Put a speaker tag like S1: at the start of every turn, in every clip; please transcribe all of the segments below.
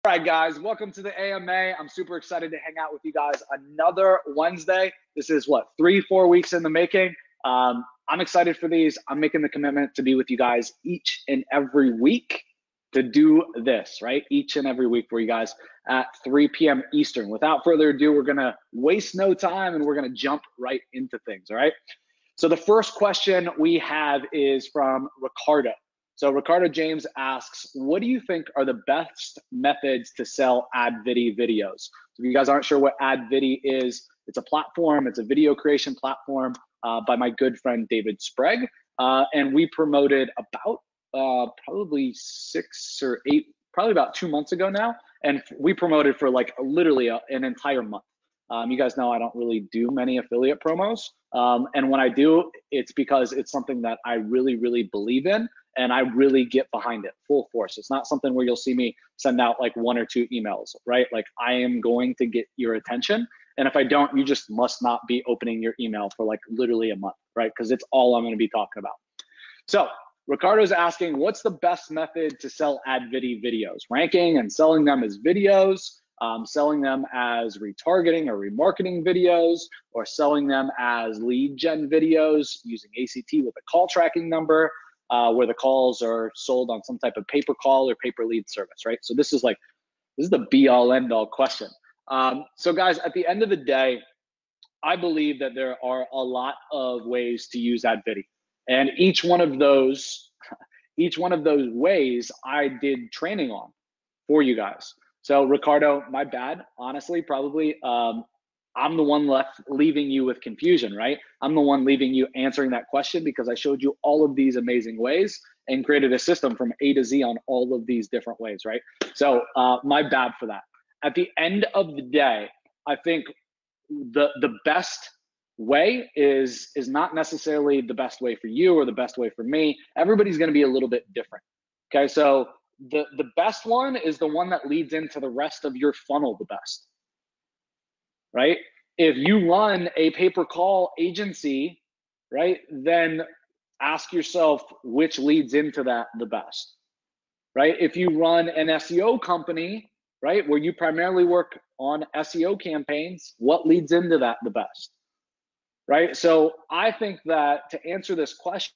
S1: All right, guys, welcome to the AMA. I'm super excited to hang out with you guys another Wednesday. This is what, 3-4 weeks in the making. I'm excited for these. I'm making the commitment to be with you guys each and every week to do this, right? Each and every week for you guys at 3 p.m. Eastern. Without further ado, we're gonna waste no time and we're gonna jump right into things, all right? So the first question we have is from Ricardo. So Ricardo James asks, what do you think are the best methods to sell AdVide videos? So if you guys aren't sure what AdVide is, it's a platform, it's a video creation platform by my good friend David Sprague. And we promoted about probably 6 or 8, probably about 2 months ago now. And we promoted for like literally an entire month. You guys know I don't really do many affiliate promos. And when I do, it's because it's something that I really, really believe in. And I really get behind it full force. It's not something where you'll see me send out like 1 or 2 emails, right? Like I am going to get your attention. And if I don't, you just must not be opening your email for like literally a month, right? Because it's all I'm going to be talking about. So Ricardo's asking, what's the best method to sell AdVide videos? Ranking and selling them as videos, selling them as retargeting or remarketing videos, or selling them as lead gen videos using ACT with a call tracking number. Where the calls are sold on some type of pay-per call or pay-per-lead service, right? So this is the be-all, end-all question. So guys, at the end of the day, I believe that there are a lot of ways to use AdVide, and each one of those ways I did training on for you guys. So Ricardo, my bad, honestly, probably. I'm the one leaving you with confusion, right? I'm the one leaving you answering that question because I showed you all of these amazing ways and created a system from A to Z on all of these different ways, right? So my bad for that. At the end of the day, I think the best way is not necessarily the best way for you or the best way for me. Everybody's gonna be a little bit different, okay? So the best one is the one that leads into the rest of your funnel the best. Right? If you run a pay-per-call agency, right, then ask yourself which leads into that the best, right? If you run an SEO company, right, where you primarily work on SEO campaigns, what leads into that the best, right? So I think that to answer this question,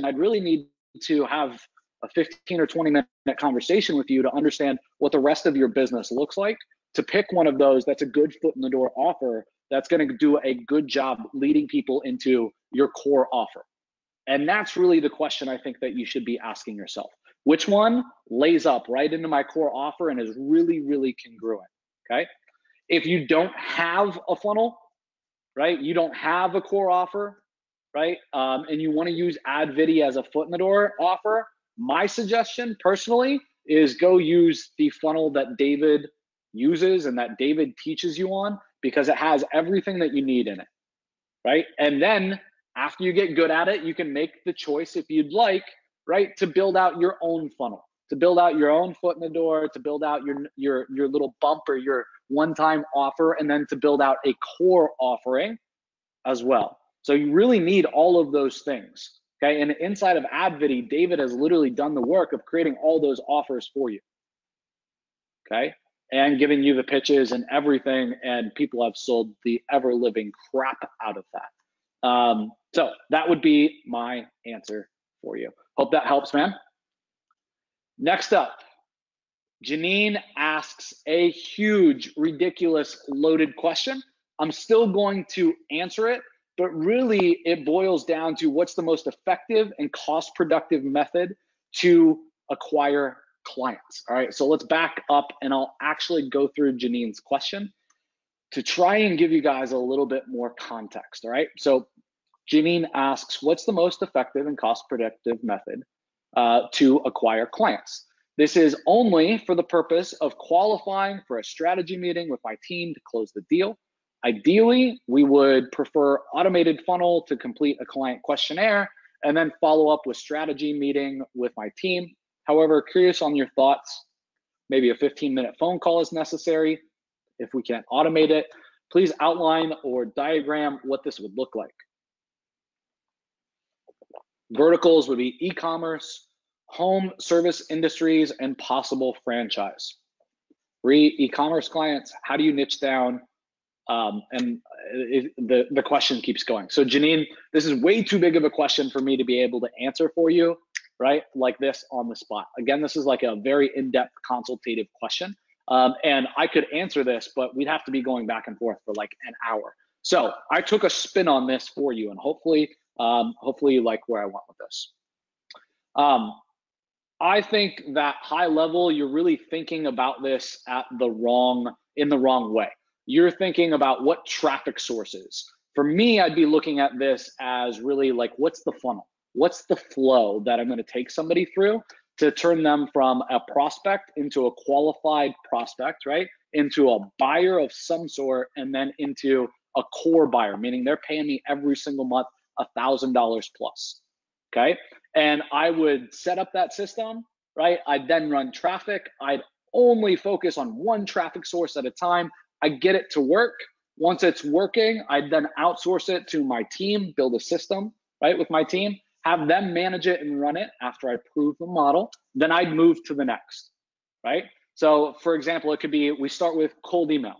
S1: I'd really need to have a 15 or 20-minute conversation with you to understand what the rest of your business looks like, to pick one of those that's a good foot in the door offer that's going to do a good job leading people into your core offer. And that's really the question I think that you should be asking yourself. Which one lays up right into my core offer and is really, really congruent, okay? If you don't have a funnel, right, you don't have a core offer, right, and you want to use AdVide as a foot in the door offer, my suggestion personally is go use the funnel that David uses and that David teaches you on, because it has everything that you need in it, right? And then after you get good at it, you can make the choice, if you'd like, right, to build out your own funnel, to build out your own foot in the door, to build out your little bump or your one-time offer, and then to build out a core offering as well. So you really need all of those things, okay? And inside of AdVide, David has literally done the work of creating all those offers for you, okay? And giving you the pitches and everything, and people have sold the ever-living crap out of that. So that would be my answer for you. Hope that helps, man. Next up, Janine asks a huge, ridiculous, loaded question. I'm still going to answer it, but really it boils down to what's the most effective and cost-productive method to acquire clients. All right, so let's back up and I'll actually go through Janine's question to try and give you guys a little bit more context. All right, so Janine asks, what's the most effective and cost-productive method to acquire clients? This is only for the purpose of qualifying for a strategy meeting with my team to close the deal. Ideally, we would prefer automated funnel to complete a client questionnaire and then follow up with strategy meeting with my team. However, curious on your thoughts. Maybe a 15-minute phone call is necessary. If we can't automate it, please outline or diagram what this would look like. Verticals would be e-commerce, home service industries, and possible franchise. e-commerce clients. How do you niche down? The question keeps going. So Janine, this is way too big of a question for me to be able to answer for you, right? Like this on the spot. Again, this is like a very in-depth consultative question. And I could answer this, but we'd have to be going back and forth for like an hour. So I took a spin on this for you, and hopefully you like where I went with this. I think that high level, you're really thinking about this in the wrong way. You're thinking about what traffic sources. For me, I'd be looking at this as really like, what's the funnel? What's the flow that I'm going to take somebody through to turn them from a prospect into a qualified prospect, right? Into a buyer of some sort, and then into a core buyer, meaning they're paying me every single month $1,000 plus, okay? And I would set up that system, right? I'd then run traffic. I'd only focus on one traffic source at a time. I get it to work. Once it's working, I'd then outsource it to my team, build a system, right, with my team, have them manage it and run it after I prove the model. Then I'd move to the next, right? So for example, it could be, we start with cold email,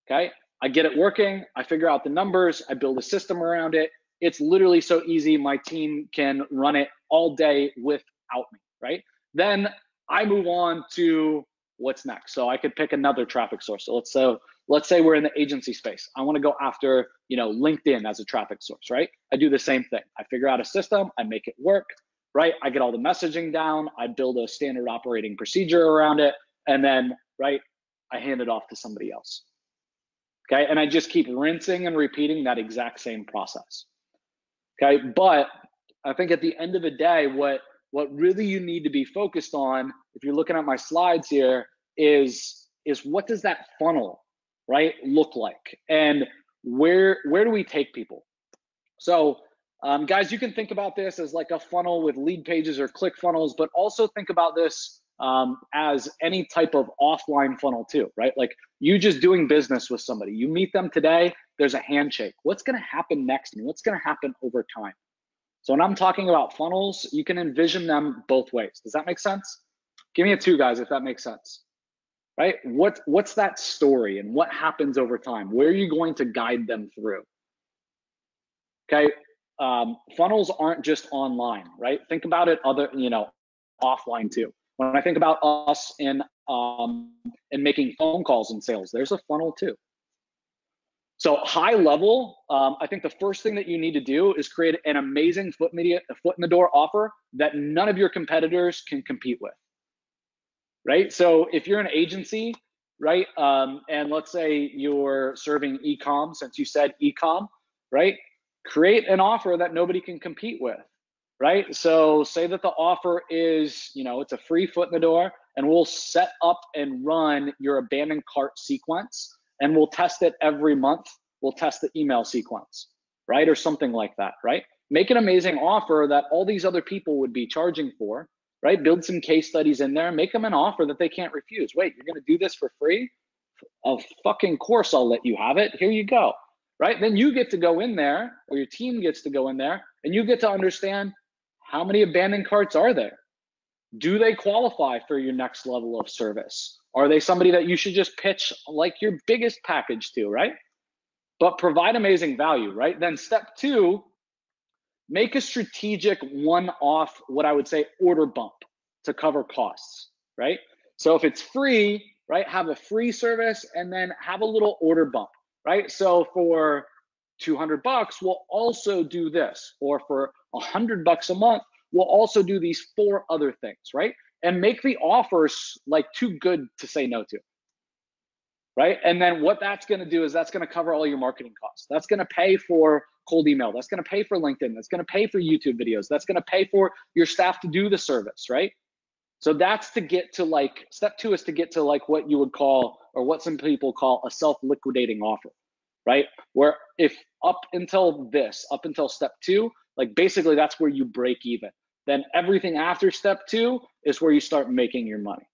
S1: okay? I get it working. I figure out the numbers. I build a system around it. It's literally so easy. My team can run it all day without me, right? Then I move on to what's next. So I could pick another traffic source. So let's say we're in the agency space. I want to go after, LinkedIn as a traffic source, right? I do the same thing. I figure out a system, I make it work, right? I get all the messaging down, I build a standard operating procedure around it, and then, right, I hand it off to somebody else. Okay, and I just keep rinsing and repeating that exact same process. Okay, but I think at the end of the day, what really you need to be focused on, if you're looking at my slides here, is what does that funnel, right, look like, and where do we take people? So guys, you can think about this as like a funnel with lead pages or click funnels, but also think about this as any type of offline funnel too, right? Like you just doing business with somebody, you meet them today, there's a handshake. What's going to happen next, and what's going to happen over time? So when I'm talking about funnels, you can envision them both ways. Does that make sense? Give me a 2, guys, if that makes sense, right? What's that story, and what happens over time? Where are you going to guide them through? Okay, funnels aren't just online, right? Think about it offline too. When I think about us in making phone calls and sales, there's a funnel too. So high level, I think the first thing that you need to do is create an amazing foot in the door offer that none of your competitors can compete with, right? So if you're an agency, right, and let's say you're serving e-com, since you said e-com, right, create an offer that nobody can compete with, right? So say that the offer is, it's a free foot in the door, and we'll set up and run your abandoned cart sequence, and we'll test it every month. We'll test the email sequence, right? Or something like that, right? Make an amazing offer that all these other people would be charging for, right? Build some case studies in there, make them an offer that they can't refuse. Wait, you're gonna do this for free? Of fucking course I'll let you have it. Here you go, right? Then you get to go in there, or your team gets to go in there, and you get to understand how many abandoned carts are there? Do they qualify for your next level of service? Are they somebody that you should just pitch like your biggest package to, right? But provide amazing value, right? Then step 2, make a strategic one-off, what I would say, order bump to cover costs, right? So if it's free, right, have a free service, and then have a little order bump, right? So for $200, we'll also do this, or for $100 a month, we'll also do these 4 other things, right? And make the offers like too good to say no to, right? And then what that's going to do is that's going to cover all your marketing costs. That's going to pay for cold email. That's going to pay for LinkedIn. That's going to pay for YouTube videos. That's going to pay for your staff to do the service, right? So that's to get to like, step 2 is to get to like what you would call, or what some people call, a self-liquidating offer, right? Where if up until step 2, like basically that's where you break even. Then everything after step 2 is where you start making your money.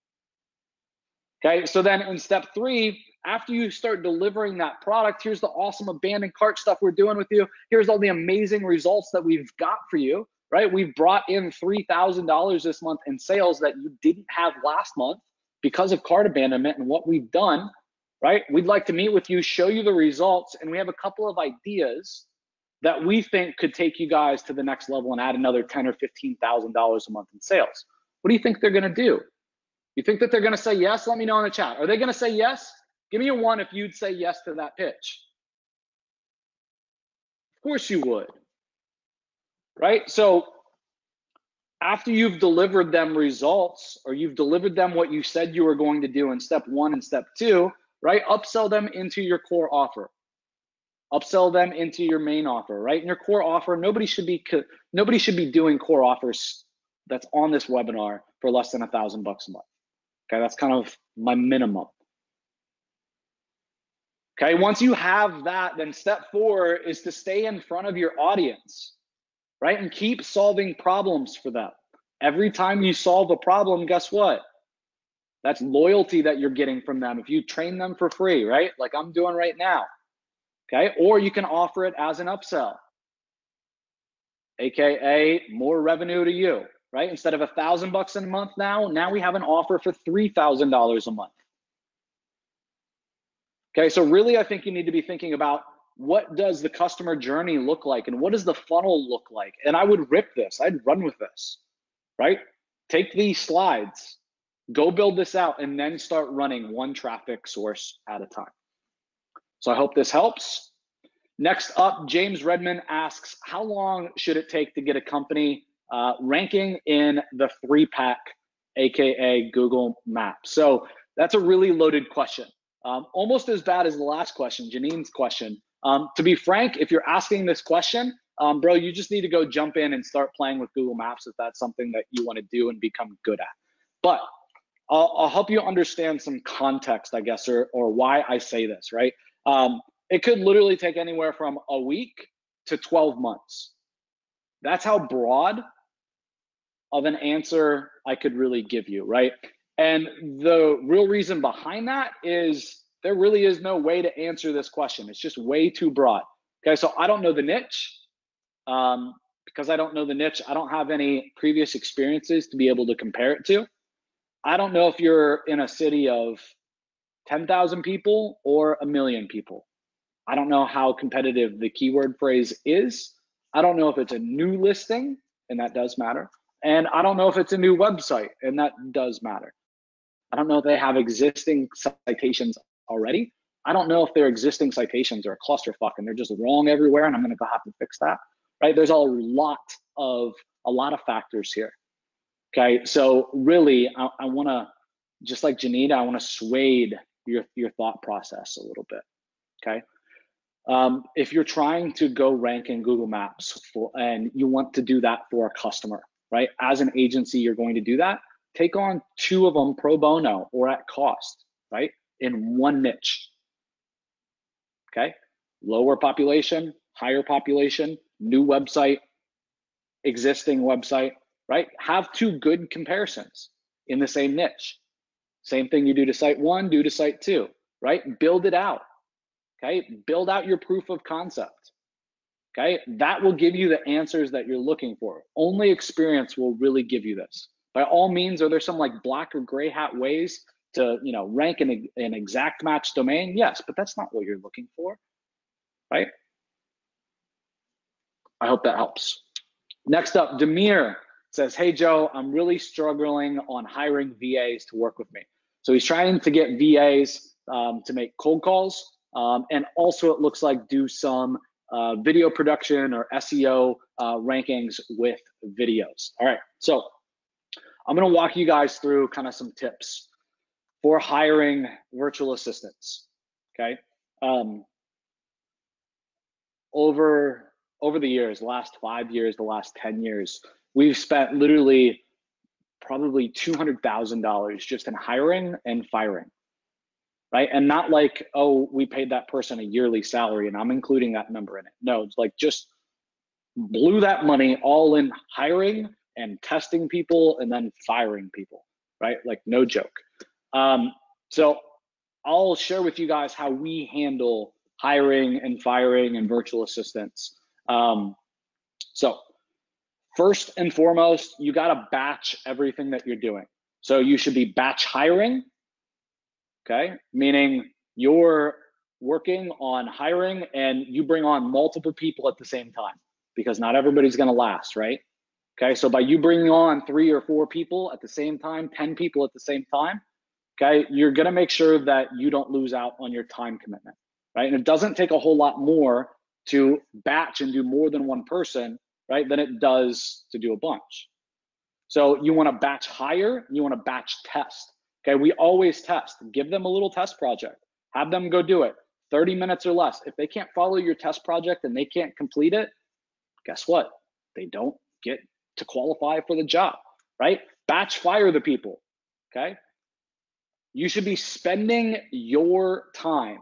S1: Okay, so then in step 3, after you start delivering that product, here's the awesome abandoned cart stuff we're doing with you. Here's all the amazing results that we've got for you, right? We've brought in $3,000 this month in sales that you didn't have last month, because of cart abandonment and what we've done, right? We'd like to meet with you, show you the results, and we have a couple of ideas that we think could take you guys to the next level and add another $10,000 or $15,000 a month in sales. What do you think they're gonna do? You think that they're gonna say yes? Let me know in the chat. Are they gonna say yes? Give me a one if you'd say yes to that pitch. Of course you would, right? So after you've delivered them results, or you've delivered them what you said you were going to do in step 1 and step 2, right? Upsell them into your core offer. Upsell them into your main offer, right? In your core offer, nobody should be doing core offers that's on this webinar for less than $1,000 a month. Okay, that's kind of my minimum. Okay, once you have that, then step 4 is to stay in front of your audience, right? And keep solving problems for them. Every time you solve a problem, guess what? That's loyalty that you're getting from them. If you train them for free, right? Like I'm doing right now. Okay, or you can offer it as an upsell, AKA more revenue to you, right? Instead of $1,000 a month now we have an offer for $3,000 a month. Okay, so really I think you need to be thinking about, what does the customer journey look like and what does the funnel look like? And I would rip this, I'd run with this, right? Take these slides, go build this out, and then start running one traffic source at a time. So I hope this helps. Next up, James Redmond asks, how long should it take to get a company ranking in the 3-pack, AKA Google Maps? So that's a really loaded question. Almost as bad as the last question, Janine's question. To be frank, if you're asking this question, bro, you just need to go jump in and start playing with Google Maps if that's something that you want to do and become good at. But I'll help you understand some context, I guess, or why I say this, right? It could literally take anywhere from a week to 12 months. That's how broad of an answer I could really give you, right? And the real reason behind that is there really is no way to answer this question. It's just way too broad. Okay, so I don't know the niche. Because I don't know the niche, I don't have any previous experiences to be able to compare it to. I don't know if you're in a city of 10,000 people or 1 million people. I don't know how competitive the keyword phrase is. I don't know if it's a new listing, and that does matter. And I don't know if it's a new website, and that does matter. I don't know if they have existing citations already. I don't know if their existing citations are a clusterfuck and they're just wrong everywhere, and I'm gonna go have to fix that, right? There's a lot of factors here, okay? So really, I wanna, just like Janita, I wanna sway your thought process a little bit, okay? If you're trying to go rank in Google Maps and you want to do that for a customer, right? As an agency, you're going to do that. Take on 2 of them pro bono or at cost, right? In one niche, okay? Lower population, higher population, new website, existing website, right? Have 2 good comparisons in the same niche. Same thing you do to site 1, do to site 2, right? Build it out. Okay, build out your proof of concept. Okay, that will give you the answers that you're looking for. Only experience will really give you this. By all means, are there some like black or gray hat ways to, you know, rank an exact match domain? Yes, but that's not what you're looking for, right? I hope that helps. Next up, Demir says, hey Joe, I'm really struggling on hiring VAs to work with me. So he's trying to get VAs to make cold calls. And also it looks like do some video production or SEO rankings with videos. All right, so I'm gonna walk you guys through kind of some tips for hiring virtual assistants, okay? Over the years, the last 5 years, the last 10 years, we've spent literally probably $200,000 just in hiring and firing. Right? And not like, oh, we paid that person a yearly salary and I'm including that number in it. No, it's like just blew that money all in hiring and testing people and then firing people, right? Like no joke. So I'll share with you guys how we handle hiring and firing and virtual assistants. So first and foremost, you gotta batch everything that you're doing. So you should be batch hiring, okay? Meaning you're working on hiring and you bring on multiple people at the same time because not everybody's gonna last, right? Okay, so by you bringing on 3 or 4 people at the same time, 10 people at the same time, okay, you're gonna make sure that you don't lose out on your time commitment, right? And it doesn't take a whole lot more to batch and do more than one person, right, than it does to do a bunch. So you wanna batch hire, you wanna batch test. Okay, we always test. Give them a little test project. Have them go do it, 30 minutes or less. If they can't follow your test project and they can't complete it, guess what? They don't get to qualify for the job, right? Batch fire the people, okay? You should be spending your time,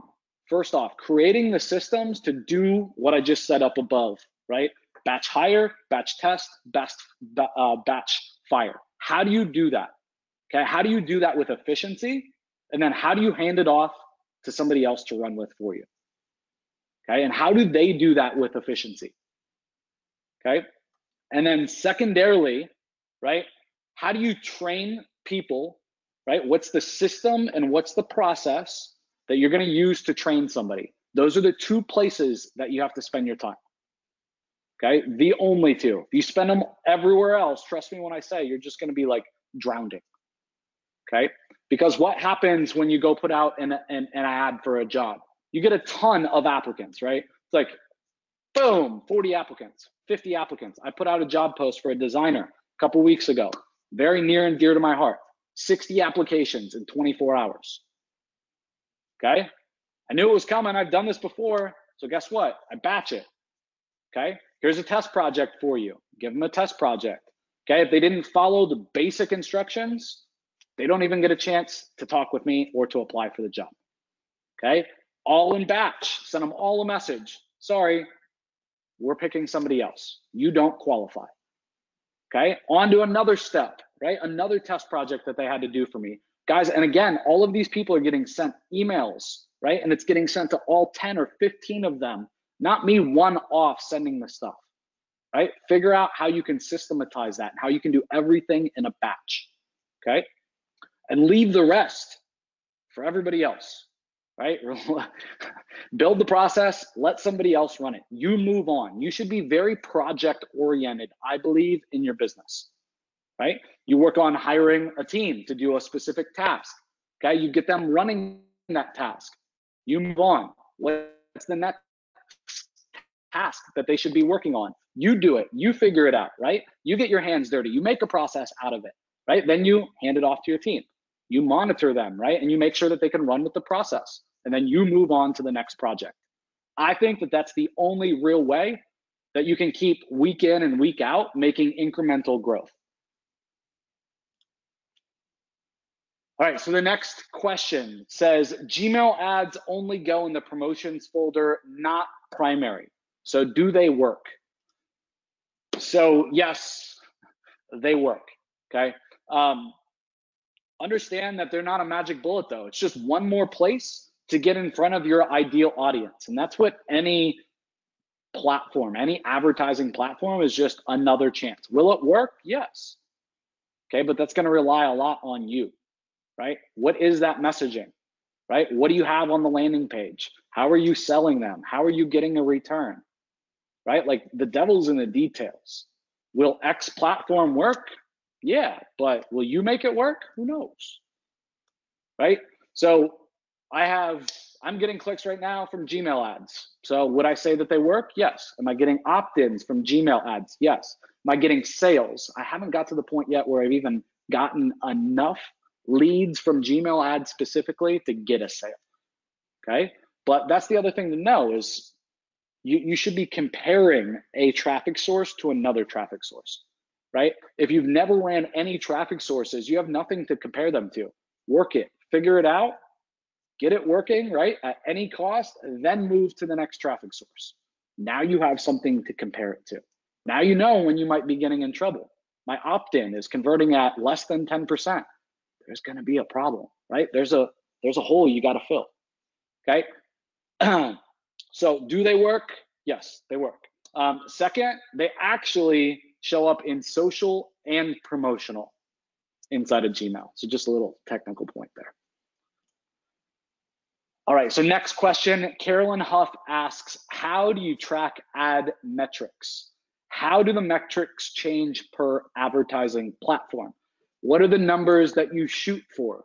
S1: first off, creating the systems to do what I just set up above, right? Batch hire, batch test, batch fire. How do you do that? Okay, how do you do that with efficiency? And then how do you hand it off to somebody else to run with for you? Okay, and how do they do that with efficiency? Okay, and then secondarily, right, how do you train people, right? What's the system and what's the process that you're gonna use to train somebody? Those are the 2 places that you have to spend your time. Okay, the only 2. If you spend them everywhere else, trust me when I say, you're just gonna be like drowning. Okay, because what happens when you go put out an ad for a job? You get a ton of applicants, right? It's like, boom, 40 applicants, 50 applicants. I put out a job post for a designer a couple weeks ago, very near and dear to my heart, 60 applications in 24 hours. Okay, I knew it was coming. I've done this before. So guess what? I batch it. Okay, here's a test project for you. Give them a test project. Okay, if they didn't follow the basic instructions, they don't even get a chance to talk with me or to apply for the job. Okay, all in batch. Send them all a message. Sorry, we're picking somebody else. You don't qualify. Okay, on to another step, right? Another test project that they had to do for me. Guys, and again, all of these people are getting sent emails, right? And it's getting sent to all 10 or 15 of them, not me one off sending the stuff, right? Figure out how you can systematize that and how you can do everything in a batch, okay? And leave the rest for everybody else, right? Build the process, let somebody else run it. You move on. You should be very project oriented, I believe, in your business, right? You work on hiring a team to do a specific task, okay? You get them running that task. You move on. What's the next task that they should be working on? You do it. You figure it out, right? You get your hands dirty. You make a process out of it, right? Then you hand it off to your team. You monitor them, right? And you make sure that they can run with the process. And then you move on to the next project. I think that that's the only real way that you can keep week in and week out making incremental growth. All right, so the next question says, Gmail ads only go in the promotions folder, not primary. So do they work? So yes, they work, okay? Understand that they're not a magic bullet though. It's just one more place to get in front of your ideal audience. And that's what any platform, any advertising platform is, just another chance. Will it work? Yes. Okay, but that's gonna rely a lot on you, right? What is that messaging, right? What do you have on the landing page? How are you selling them? How are you getting a return, right? Like the devil's in the details. Will X platform work? Yeah, but will you make it work? Who knows, right? So I'm getting clicks right now from Gmail ads. So would I say that they work? Yes. Am I getting opt-ins from Gmail ads? Yes. Am I getting sales? I haven't got to the point yet where I've even gotten enough leads from Gmail ads specifically to get a sale, okay? But that's the other thing to know is you should be comparing a traffic source to another traffic source, right? If you've never ran any traffic sources, you have nothing to compare them to. Work it, figure it out, get it working, right? At any cost, then move to the next traffic source. Now you have something to compare it to. Now you know when you might be getting in trouble. My opt-in is converting at less than 10%. There's gonna be a problem, right? There's a hole you gotta fill, okay? So do they work? Yes, they work. Second, they actually show up in social and promotional. inside of Gmail. So just a little technical point there. All right, so next question, Carolyn Huff asks, how do you track ad metrics? How do the metrics change per advertising platform? What are the numbers that you shoot for,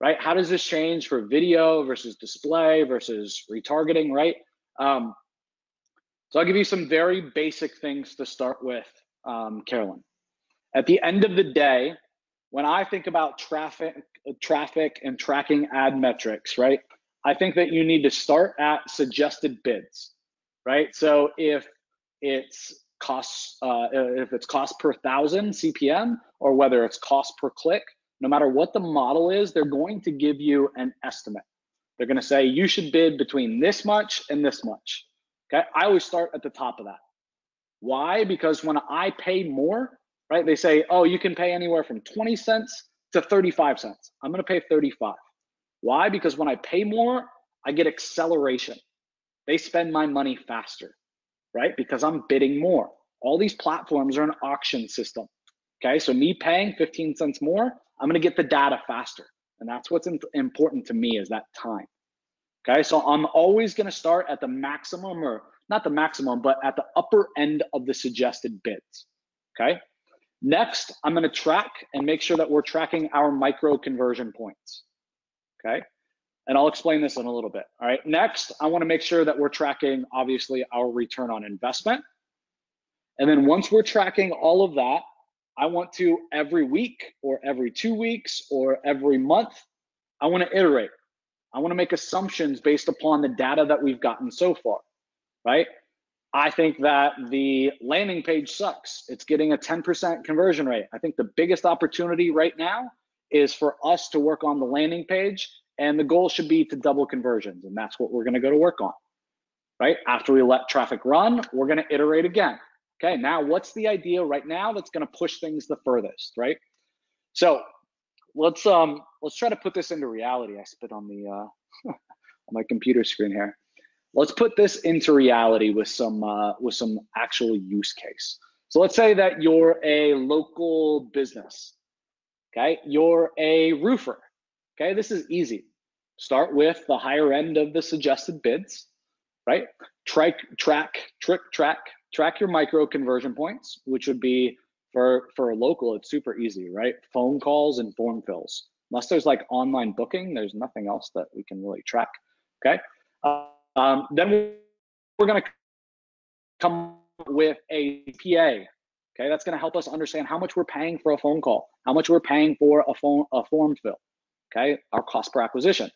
S1: right? How does this change for video versus display versus retargeting, right? So I'll give you some very basic things to start with, Carolyn. At the end of the day, when I think about traffic and tracking ad metrics, right? I think that you need to start at suggested bids, right? So if it's cost per thousand CPM, or whether it's cost per click, no matter what the model is, they're going to give you an estimate. They're going to say you should bid between this much and this much. Okay, I always start at the top of that. Why? Because when I pay more, right? They say, oh, you can pay anywhere from 20 cents to 35 cents. I'm going to pay 35. Why? Because when I pay more, I get acceleration. They spend my money faster, right? Because I'm bidding more. All these platforms are an auction system. Okay, so me paying 15 cents more, I'm going to get the data faster. And that's what's important to me, is that time. Okay, so I'm always going to start at the maximum, or not the maximum, but at the upper end of the suggested bids. Okay, next, I'm going to track and make sure that we're tracking our micro conversion points. Okay, and I'll explain this in a little bit. All right, next, I want to make sure that we're tracking, obviously, our return on investment. And then once we're tracking all of that, I want to, every week or every 2 weeks or every month, I want to iterate. I want to make assumptions based upon the data that we've gotten so far, right? I think that the landing page sucks. It's getting a 10% conversion rate. I think the biggest opportunity right now is for us to work on the landing page, and the goal should be to double conversions, and that's what we're going to go to work on, right? After we let traffic run, we're going to iterate again. Okay, now what's the idea right now that's going to push things the furthest, right? So let's try to put this into reality. I spit on the on my computer screen here. Let's put this into reality with some actual use case. So let's say that you're a local business. Okay, you're a roofer. Okay, this is easy. Start with the higher end of the suggested bids, right? Track your micro conversion points, which would be for a local, it's super easy, right? Phone calls and form fills. Unless there's like online booking, there's nothing else that we can really track. Okay, then we're going to come with a PA. Okay, that's going to help us understand how much we're paying for a phone call, how much we're paying for a form fill. Okay, our cost per acquisition.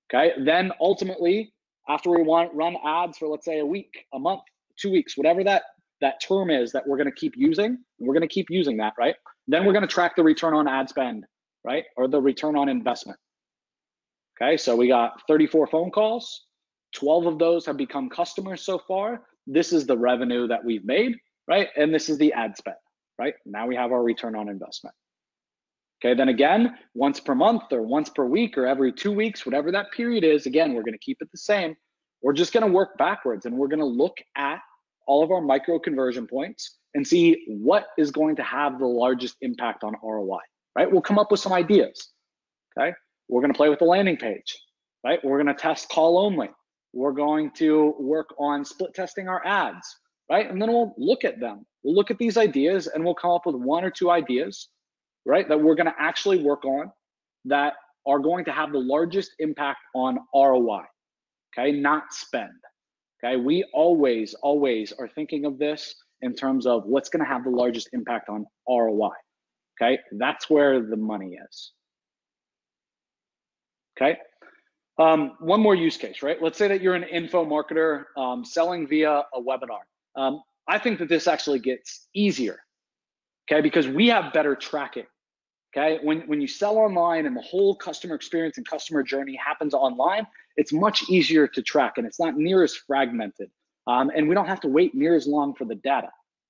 S1: Okay, then ultimately, after we run ads for, let's say, a week, a month, 2 weeks, whatever that term is that we're going to keep using, we're going to keep using that, right? Then we're going to track the return on ad spend, right? Or the return on investment. Okay, so we got 34 phone calls, 12 of those have become customers so far. This is the revenue that we've made, right? And this is the ad spend, right? Now we have our return on investment. Okay, then again, once per month or once per week or every 2 weeks, whatever that period is, again, we're going to keep it the same. We're just going to work backwards, and we're going to look at all of our micro conversion points and see what is going to have the largest impact on ROI, right? We'll come up with some ideas, okay? We're going to play with the landing page, right? We're going to test call only. We're going to work on split testing our ads, right? And then we'll look at them. We'll look at these ideas, and we'll come up with 1 or 2 ideas, right, that we're going to actually work on that are going to have the largest impact on ROI, okay, not spend. Okay, we always are thinking of this in terms of what's going to have the largest impact on ROI. Okay, that's where the money is. Okay, one more use case, right? Let's say that you're an info marketer selling via a webinar. I think that this actually gets easier, okay, because we have better tracking. Okay, when you sell online and the whole customer experience and customer journey happens online, it's much easier to track, and it's not near as fragmented. And we don't have to wait near as long for the data.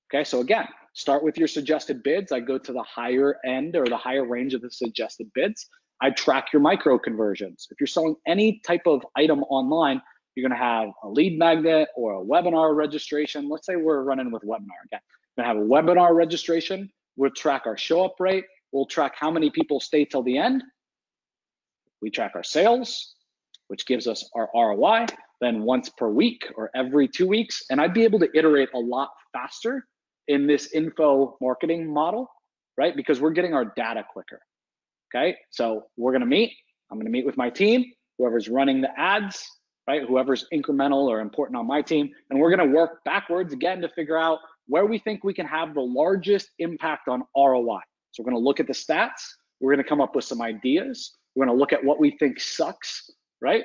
S1: Okay, so again, start with your suggested bids. I go to the higher end or the higher range of the suggested bids. I track your micro conversions. If you're selling any type of item online, you're gonna have a lead magnet or a webinar registration. Let's say we're running with webinar again. We're gonna have a webinar registration. We'll track our show up rate. we'll track how many people stay till the end. We track our sales, which gives us our ROI, then once per week or every 2 weeks. And I'd be able to iterate a lot faster in this info marketing model, right? Because we're getting our data quicker, okay? So we're gonna meet, I'm gonna meet with my team, whoever's running the ads, right? Whoever's incremental or important on my team, and we're gonna work backwards again to figure out where we think we can have the largest impact on ROI. So we're gonna look at the stats, we're gonna come up with some ideas, we're gonna look at what we think sucks, right?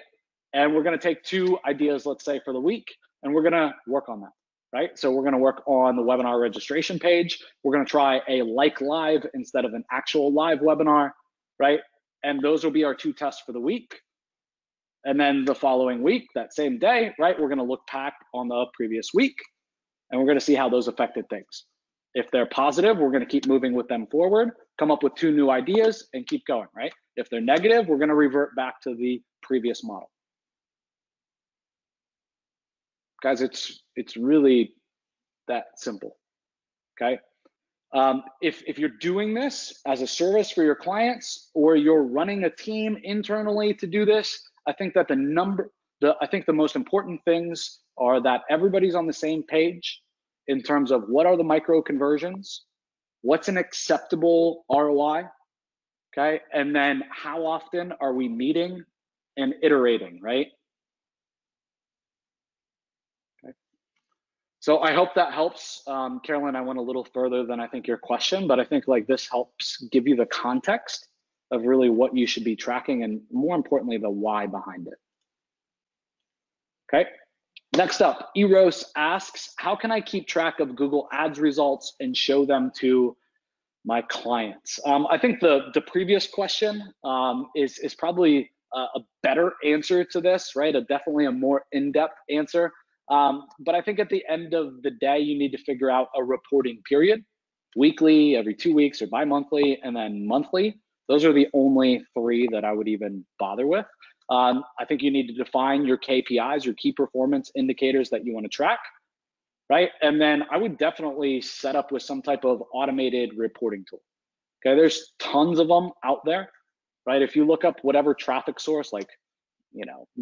S1: And we're gonna take 2 ideas, let's say for the week, and we're gonna work on that, right? So we're gonna work on the webinar registration page. We're gonna try a like live instead of an actual live webinar, right? And those will be our 2 tests for the week. And then the following week, that same day, right, we're gonna look back on the previous week and we're gonna see how those affected things. If they're positive, we're gonna keep moving with them forward, come up with 2 new ideas and keep going, right? If they're negative, we're gonna revert back to the previous model. Guys, it's really that simple, okay? If you're doing this as a service for your clients or you're running a team internally to do this, I think that the most important things are that everybody's on the same page in terms of what are the micro conversions, what's an acceptable ROI, okay? And then how often are we meeting and iterating, right? So I hope that helps. Carolyn, I went a little further than I think your question, but I think like this helps give you the context of really what you should be tracking and more importantly, the why behind it. Okay, next up, Eros asks, how can I keep track of Google Ads results and show them to my clients? I think the previous question is probably a better answer to this, right? Definitely a more in-depth answer. But I think at the end of the day, you need to figure out a reporting period, weekly, every 2 weeks, or bi-monthly, and then monthly. Those are the only 3 that I would even bother with. I think you need to define your KPIs, your key performance indicators that you want to track, right? And then I would definitely set up with some type of automated reporting tool. Okay, there's tons of them out there, right? If you look up whatever traffic source, like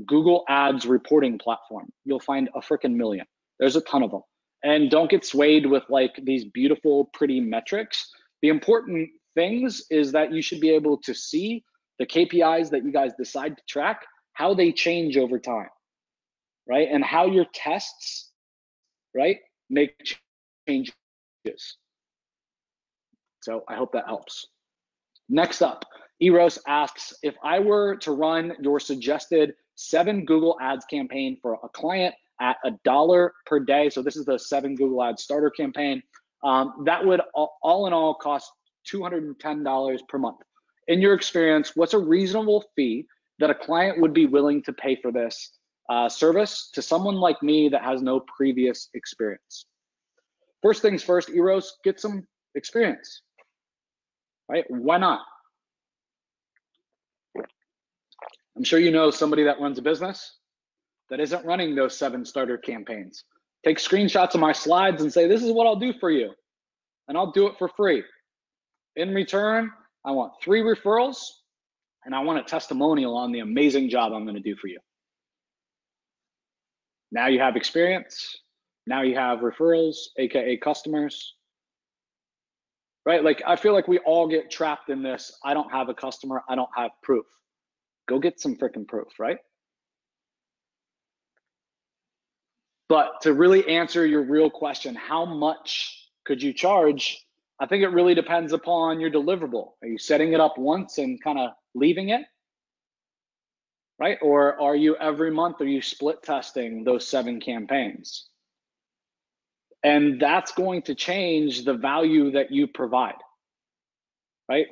S1: Google Ads reporting platform, you'll find a freaking million. There's a ton of them. And don't get swayed with like these beautiful, pretty metrics. The important things is that you should be able to see the KPIs that you guys decide to track, how they change over time, right? And how your tests, right, make changes. So I hope that helps. Next up, Eros asks, if I were to run your suggested 7 Google Ads campaign for a client at $1 per day, so this is the 7 Google Ads starter campaign, that would all in all cost $210 per month. In your experience, what's a reasonable fee that a client would be willing to pay for this service to someone like me that has no previous experience? First things first, Eros, get some experience, right? Why not? I'm sure you know somebody that runs a business that isn't running those 7 starter campaigns. Take screenshots of my slides and say, this is what I'll do for you. And I'll do it for free. In return, I want 3 referrals and I want a testimonial on the amazing job I'm gonna do for you. Now you have experience. Now you have referrals, AKA customers, right? Like I feel like we all get trapped in this. I don't have a customer, I don't have proof. Go get some freaking proof, right? But to really answer your real question, how much could you charge? I think it really depends upon your deliverable. Are you setting it up once and kind of leaving it? Right? Or are you every month, are you split testing those 7 campaigns? And that's going to change the value that you provide, right?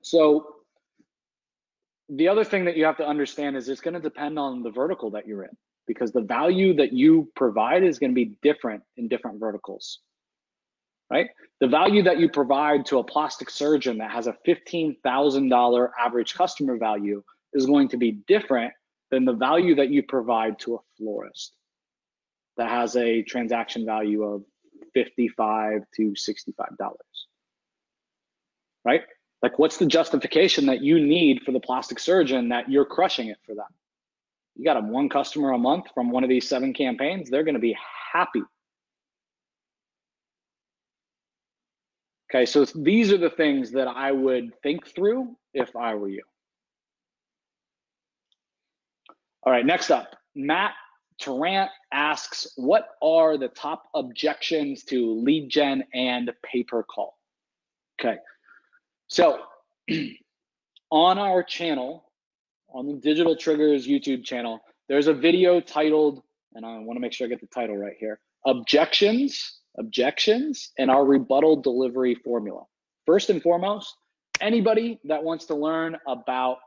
S1: So the other thing that you have to understand is it's going to depend on the vertical that you're in, because the value that you provide is going to be different in different verticals, right? The value that you provide to a plastic surgeon that has a $15,000 average customer value is going to be different than the value that you provide to a florist that has a transaction value of $55 to $65, right? Like, what's the justification that you need for the plastic surgeon that you're crushing it for them? You got one customer a month from one of these 7 campaigns, they're going to be happy. Okay, so these are the things that I would think through if I were you. All right, next up, Matt Tarrant asks, what are the top objections to lead gen and pay-per-call? Okay, so on our channel, on the Digital Triggers YouTube channel, there's a video titled, and I want to make sure I get the title right here, Objections, and our rebuttal delivery formula. First and foremost, anybody that wants to learn about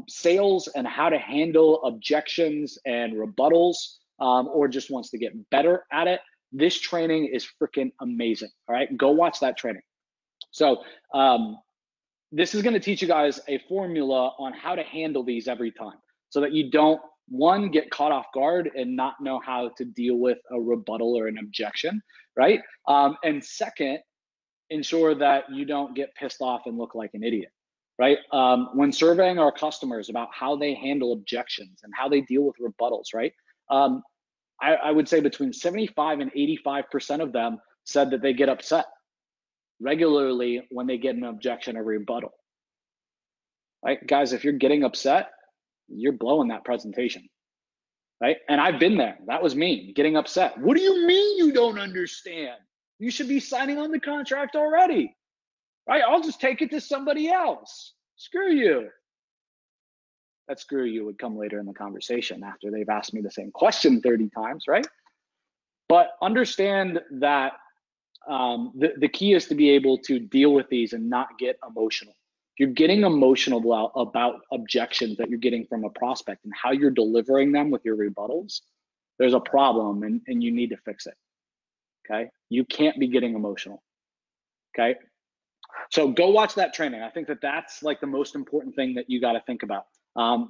S1: sales and how to handle objections and rebuttals, or just wants to get better at it, this training is freaking amazing. All right, go watch that training. So this is going to teach you guys a formula on how to handle these every time so that you don't, one, get caught off guard and not know how to deal with a rebuttal or an objection, right? And second, ensure that you don't get pissed off and look like an idiot, right? When surveying our customers about how they handle objections and how they deal with rebuttals, right? I would say between 75 and 85% of them said that they get upset regularly when they get an objection or rebuttal, right? Guys, if you're getting upset, you're blowing that presentation, right? And I've been there. That was me, getting upset. What do you mean you don't understand? You should be signing on the contract already, right? I'll just take it to somebody else. Screw you. That screw you would come later in the conversation after they've asked me the same question 30 times, right? But understand that the key is to be able to deal with these and not get emotional. If you're getting emotional about objections that you're getting from a prospect and how you're delivering them with your rebuttals, there's a problem and you need to fix it, okay? You can't be getting emotional, okay? So go watch that training. I think that that's like the most important thing that you got to think about.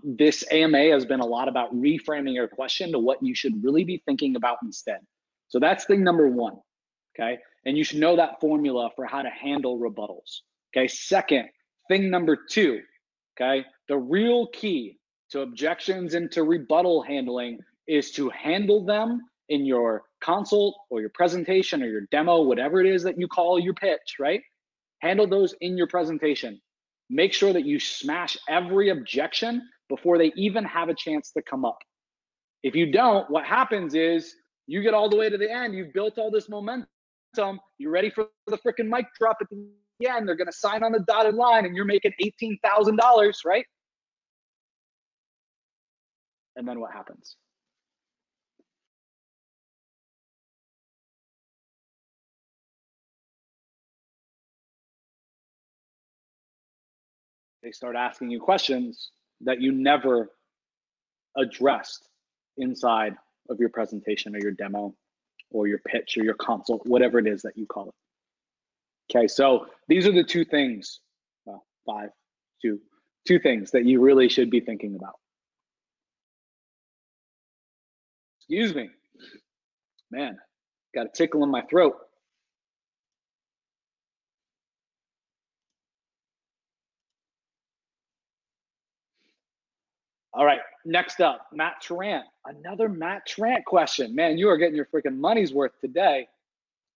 S1: This AMA has been a lot about reframing your question to what you should really be thinking about instead. So that's thing number one, okay? And you should know that formula for how to handle rebuttals, okay? Second, thing number two, okay? The real key to objections and to rebuttal handling is to handle them in your consult or your presentation or your demo, whatever it is that you call your pitch, right? Handle those in your presentation. Make sure that you smash every objection before they even have a chance to come up. If you don't, what happens is you get all the way to the end, you've built all this momentum, you're ready for the freaking mic drop at the end, they're gonna sign on the dotted line and you're making $18,000, right? And then what happens? They start asking you questions that you never addressed inside of your presentation or your demo or your pitch or your consult, whatever it is that you call it. Okay, so these are the two things, well, two things that you really should be thinking about. Excuse me, man, got a tickle in my throat. All right, next up, Matt Tarrant. Another Matt Tarrant question. Man, you are getting your freaking money's worth today.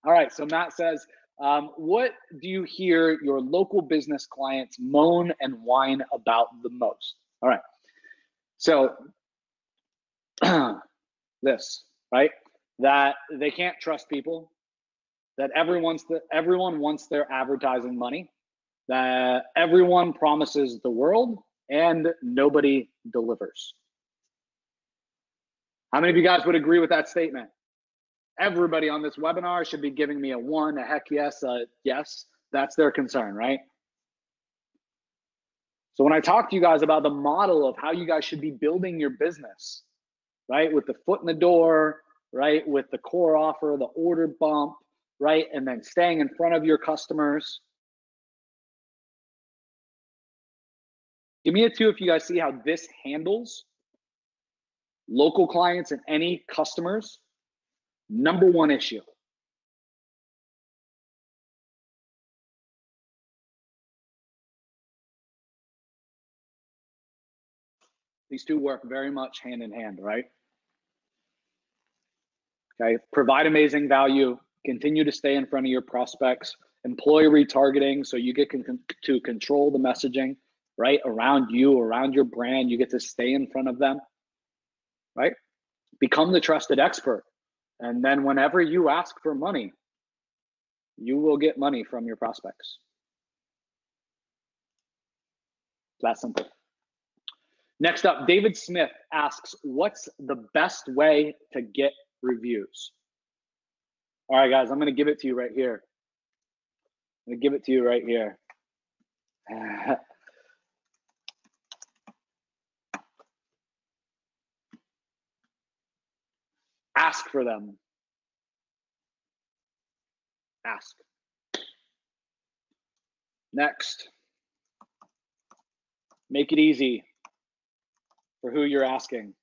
S1: All right, so Matt says, what do you hear your local business clients moan and whine about the most? All right, so this, right? That they can't trust people, that everyone wants their advertising money, that everyone promises the world and nobody delivers. How many of you guys would agree with that statement? Everybody on this webinar should be giving me a one, a heck yes, yes. That's their concern, right? So when I talk to you guys about the model of how you guys should be building your business, right? With the foot in the door, right? With the core offer, the order bump, right? And then staying in front of your customers. Give me a two if you guys see how this handles local clients and any customers. Number one issue. These two work very much hand in hand, right? Okay, provide amazing value, continue to stay in front of your prospects, employ retargeting so you get to control the messaging, right? Around you, around your brand, you get to stay in front of them, right? Become the trusted expert. And then whenever you ask for money, you will get money from your prospects. It's that simple. Next up, David Smith asks, what's the best way to get reviews? All right, guys, I'm going to give it to you right here. I'm going to give it to you right here. Ask for them. Ask. Next, make it easy for who you're asking.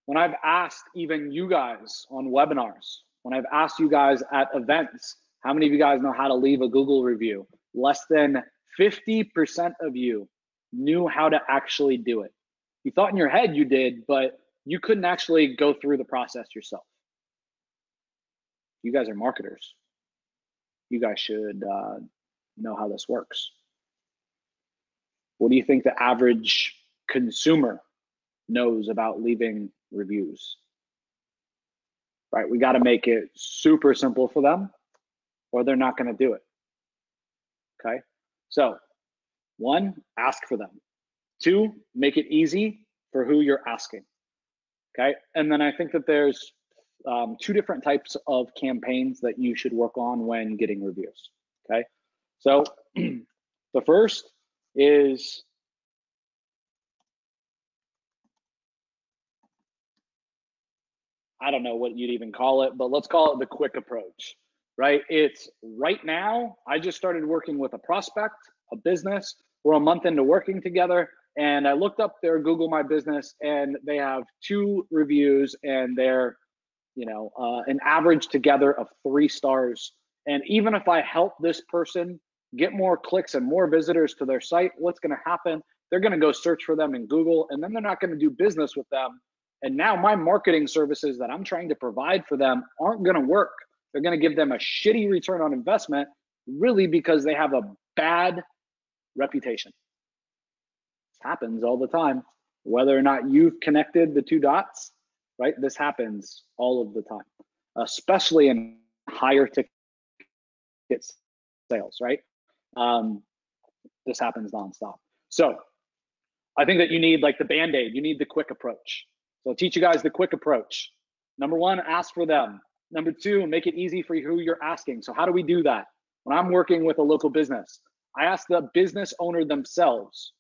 S1: When I've asked even you guys on webinars, when I've asked you guys at events, how many of you guys know how to leave a Google review? Less than 50% of you knew how to actually do it. You thought in your head you did, but you couldn't actually go through the process yourself. You guys are marketers. You guys should know how this works. What do you think the average consumer knows about leaving reviews? Right, we got to make it super simple for them or they're not going to do it. Okay, so 1, ask for them. 2, make it easy for who you're asking. Okay, and then I think that there's 2 different types of campaigns that you should work on when getting reviews. Okay, so the first is I don't know what you'd even call it, but let's call it the quick approach, right? It's right now, I just started working with a prospect, a business. We're a month into working together, and I looked up their Google My Business, and they have 2 reviews, and they're, you know, an average together of 3 stars. And even if I help this person get more clicks and more visitors to their site, what's going to happen? They're going to go search for them in Google, and then they're not going to do business with them. And now my marketing services that I'm trying to provide for them aren't going to work. They're going to give them a shitty return on investment, really, because they have a bad reputation. This happens all the time. Whether or not you've connected the 2 dots, right? This happens all of the time, especially in higher ticket sales, right? This happens nonstop. So I think that you need like the Band-Aid, you need the quick approach. So I'll teach you guys the quick approach. Number 1, ask for them. Number 2, make it easy for who you're asking. So how do we do that? When I'm working with a local business, I ask the business owner themselves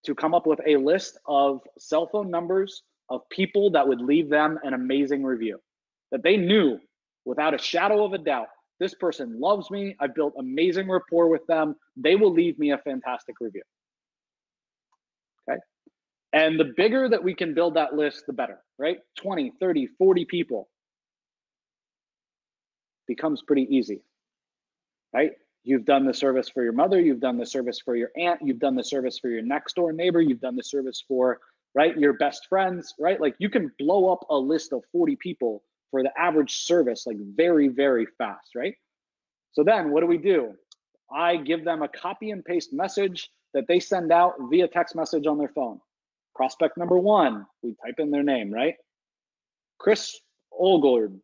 S1: to come up with a list of cell phone numbers of people that would leave them an amazing review, that they knew without a shadow of a doubt, this person loves me, I've built amazing rapport with them, they will leave me a fantastic review. Okay. And the bigger that we can build that list, the better, right? 20, 30, 40 people becomes pretty easy, right? You've done the service for your mother, you've done the service for your aunt, you've done the service for your next door neighbor, you've done the service for, right, your best friends, right? Like you can blow up a list of 40 people for the average service like very, very fast, right? So then what do? I give them a copy and paste message that they send out via text message on their phone. Prospect number 1, we type in their name, right? Chris Olgard,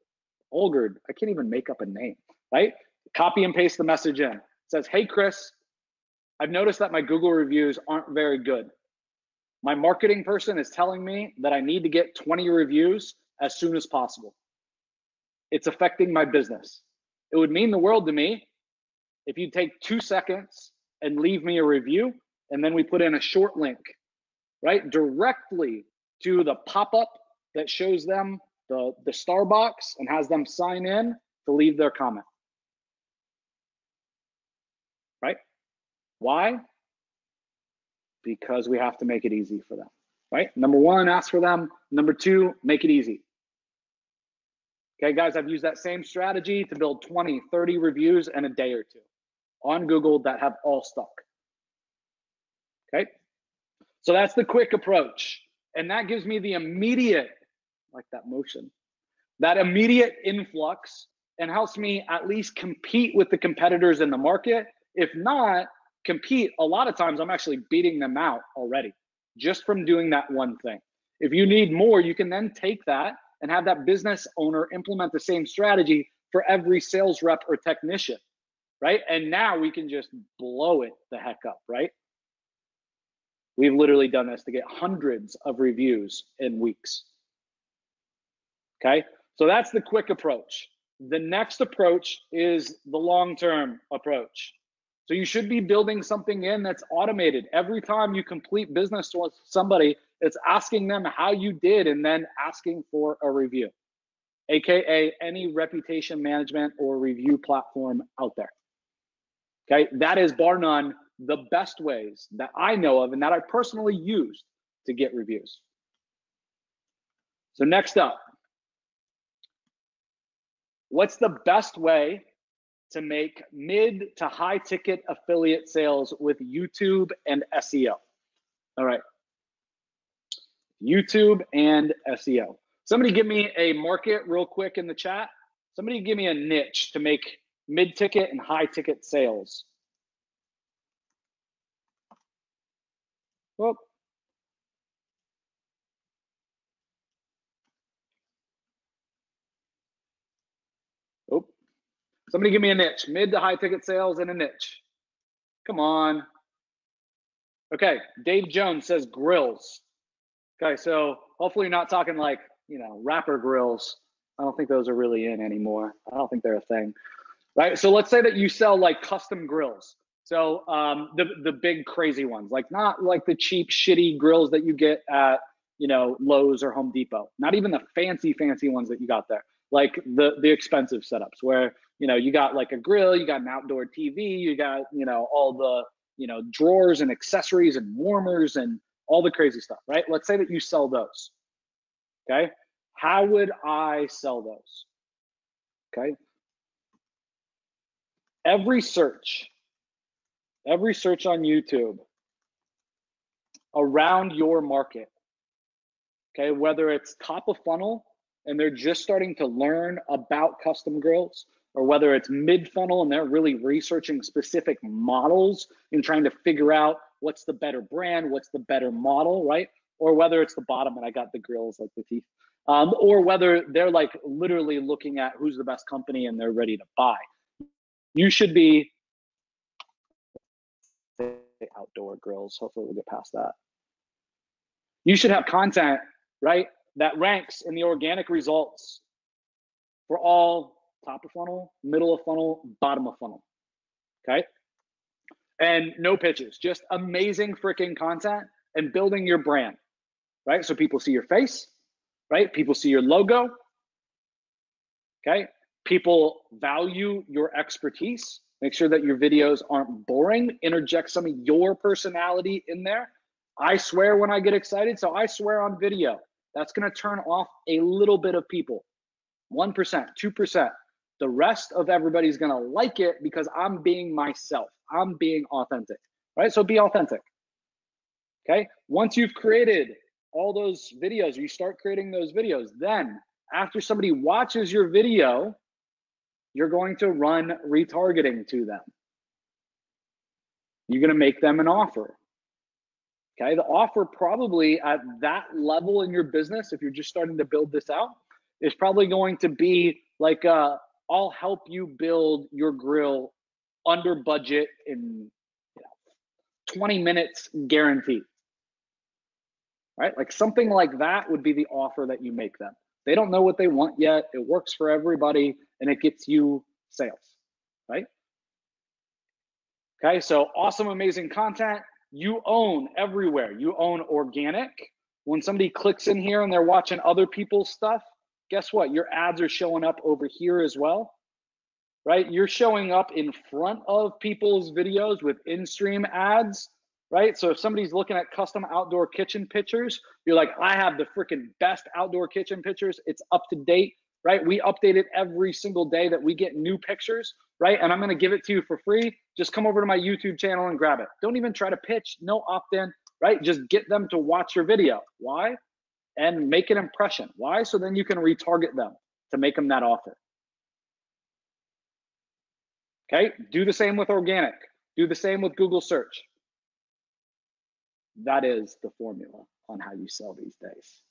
S1: I can't even make up a name, right? Copy and paste the message in. It says, hey, Chris, I've noticed that my Google reviews aren't very good. My marketing person is telling me that I need to get 20 reviews as soon as possible. It's affecting my business. It would mean the world to me if you take 2 seconds and leave me a review, and then we put in a short link, right, directly to the pop-up that shows them the star box and has them sign in to leave their comment. Right? Why? Because we have to make it easy for them, right? Number 1, ask for them. Number 2, make it easy. Okay, guys, I've used that same strategy to build 20, 30 reviews in a day or 2 on Google that have all stuck. Okay. So that's the quick approach. And that gives me the immediate, like that motion, that immediate influx, and helps me at least compete with the competitors in the market. If not compete, a lot of times I'm actually beating them out already just from doing that one thing. If you need more, you can then take that and have that business owner implement the same strategy for every sales rep or technician, right? And now we can just blow it the heck up, right? We've literally done this to get hundreds of reviews in weeks. Okay, so that's the quick approach. The next approach is the long-term approach. So you should be building something in that's automated. Every time you complete business with somebody, it's asking them how you did and then asking for a review, AKA any reputation management or review platform out there. Okay, that is bar none the best ways that I know of and that I personally used to get reviews. So next up, what's the best way to make mid to high ticket affiliate sales with YouTube and SEO? All right, YouTube and SEO. Somebody give me a market real quick in the chat. Somebody give me a niche to make mid ticket and high ticket sales. Well, oh, somebody give me a niche, mid to high ticket sales and a niche. Come on. Okay, Dave Jones says grills. Okay, so hopefully you're not talking like, you know, rapper grills. I don't think those are really in anymore. I don't think they're a thing, right? So let's say that you sell like custom grills. So the big crazy ones, like not like the cheap, shitty grills that you get at, you know, Lowe's or Home Depot. Not even the fancy ones that you got there. Like the expensive setups where, you know, you got like a grill, you got an outdoor TV, you got, you know, all the, you know, drawers and accessories and warmers and all the crazy stuff, right? Let's say that you sell those, okay? How would I sell those, okay? Every search on YouTube around your market, okay, whether it's top of funnel and they're just starting to learn about custom grills, or whether it's mid funnel and they're really researching specific models and trying to figure out what's the better brand, what's the better model, right? Or whether it's the bottom and I got the grills like the teeth, or whether they're like literally looking at who's the best company and they're ready to buy. You should be outdoor grills. Hopefully we'll get past that. You should have content, right, that ranks in the organic results for all top of funnel, middle of funnel, bottom of funnel, okay? And no pitches, just amazing freaking content and building your brand, right? So people see your face, right? People see your logo, okay? People value your expertise. Make sure that your videos aren't boring. Interject some of your personality in there. I swear when I get excited, so I swear on video. That's gonna turn off a little bit of people, 1%, 2%. The rest of everybody's gonna like it because I'm being myself. I'm being authentic, right? So be authentic, okay? Once you've created all those videos, you start creating those videos, then after somebody watches your video, you're going to run retargeting to them. You're gonna make them an offer, okay? The offer probably at that level in your business, if you're just starting to build this out, is probably going to be like, I'll help you build your grill under budget in 20 minutes guaranteed, right? Like something like that would be the offer that you make them. They don't know what they want yet. It works for everybody and it gets you sales, right? Okay, so awesome, amazing content. You own everywhere. You own organic. When somebody clicks in here and they're watching other people's stuff, guess what? Your ads are showing up over here as well, right? You're showing up in front of people's videos with in-stream ads, right? So if somebody's looking at custom outdoor kitchen pictures, you're like, I have the freaking best outdoor kitchen pictures. It's up to date. right? We update it every single day that we get new pictures, right? And I'm gonna give it to you for free. Just come over to my YouTube channel and grab it. Don't even try to pitch, no opt-in, right? Just get them to watch your video. Why? And make an impression. Why? So then you can retarget them to make them that offer. Okay, do the same with organic. Do the same with Google search. That is the formula on how you sell these days.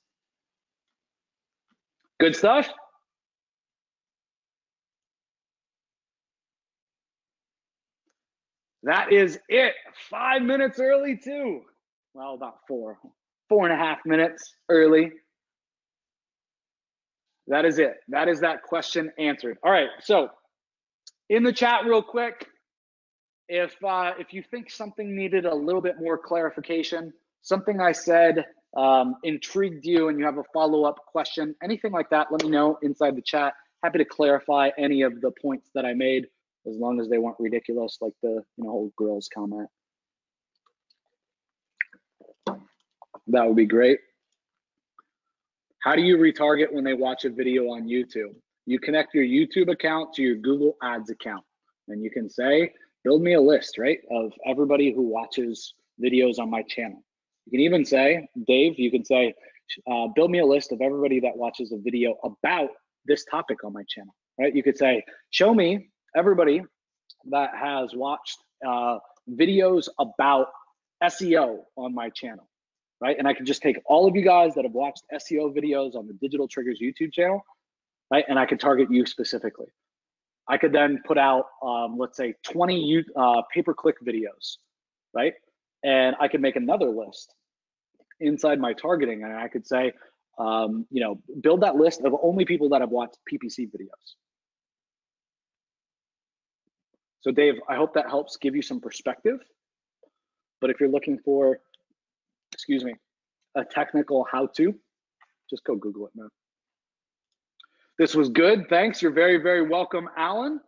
S1: Good stuff? That is it. 5 minutes early too. Well, about 4.5 minutes early. That is it. That is that question answered. All right, so in the chat real quick, if you think something needed a little bit more clarification, something I said intrigued you and you have a follow-up question, anything like that, let me know inside the chat. Happy to clarify any of the points that I made, as long as they weren't ridiculous, like the whole girls comment. That would be great. How do you retarget when they watch a video on YouTube? You connect your YouTube account to your Google Ads account, and you can say, build me a list, right, of everybody who watches videos on my channel. You can even say, Dave, you can say, build me a list of everybody that watches a video about this topic on my channel, right? You could say, show me everybody that has watched videos about SEO on my channel, right? And I could just take all of you guys that have watched SEO videos on the Digital Triggers YouTube channel, right? And I could target you specifically. I could then put out, let's say 20 pay-per-click videos, right? And I could make another list inside my targeting, and I could say, build that list of only people that have watched PPC videos. So Dave, I hope that helps give you some perspective. But if you're looking for, excuse me, a technical how-to, just go Google it, man. This was good. Thanks. You're very, very welcome, Alan.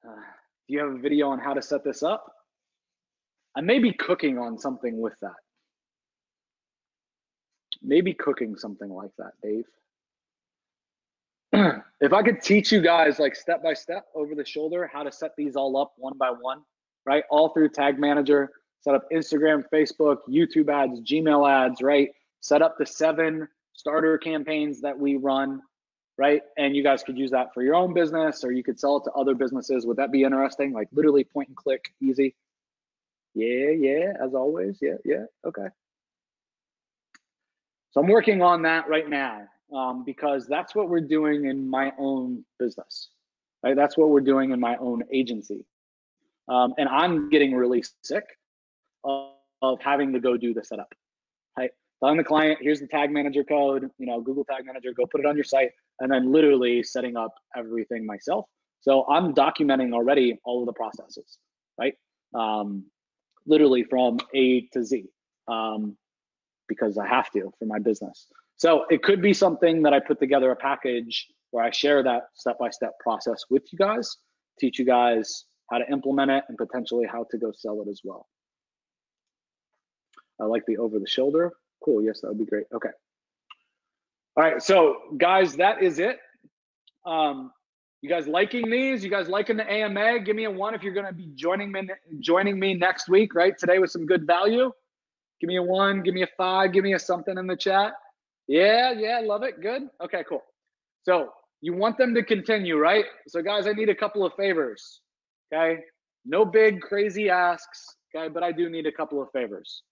S1: Do you have a video on how to set this up? I may be cooking on something with that. Maybe cooking something like that, Dave. If I could teach you guys like step by step over the shoulder how to set these all up one by one, right? All through Tag Manager, set up Instagram, Facebook, YouTube ads, Gmail ads, right? Set up the 7 starter campaigns that we run, right? And you guys could use that for your own business, or you could sell it to other businesses. Would that be interesting? Like literally point and click, easy. Yeah, as always. Yeah, okay. So I'm working on that right now because that's what we're doing in my own business, right? That's what we're doing in my own agency. And I'm getting really sick of having to go do the setup, right? Telling the client, here's the Tag Manager code, Google Tag Manager, go put it on your site, and then literally setting up everything myself. So I'm documenting already all of the processes, right? Literally from A to Z. Because I have to for my business. So it could be something that I put together a package where I share that step-by-step process with you guys, teach you guys how to implement it and potentially how to go sell it as well. I like the over the shoulder. Cool, yes, that would be great, okay. All right, so guys, that is it. You guys liking these? You guys liking the AMA? Give me a 1 if you're gonna be joining me next week, right? Today with some good value. Give me a 1, give me a 5, give me a something in the chat. Yeah, love it, good. Okay, cool. So you want them to continue, right? So guys, I need a couple of favors, okay? No big crazy asks, okay? But I do need a couple of favors,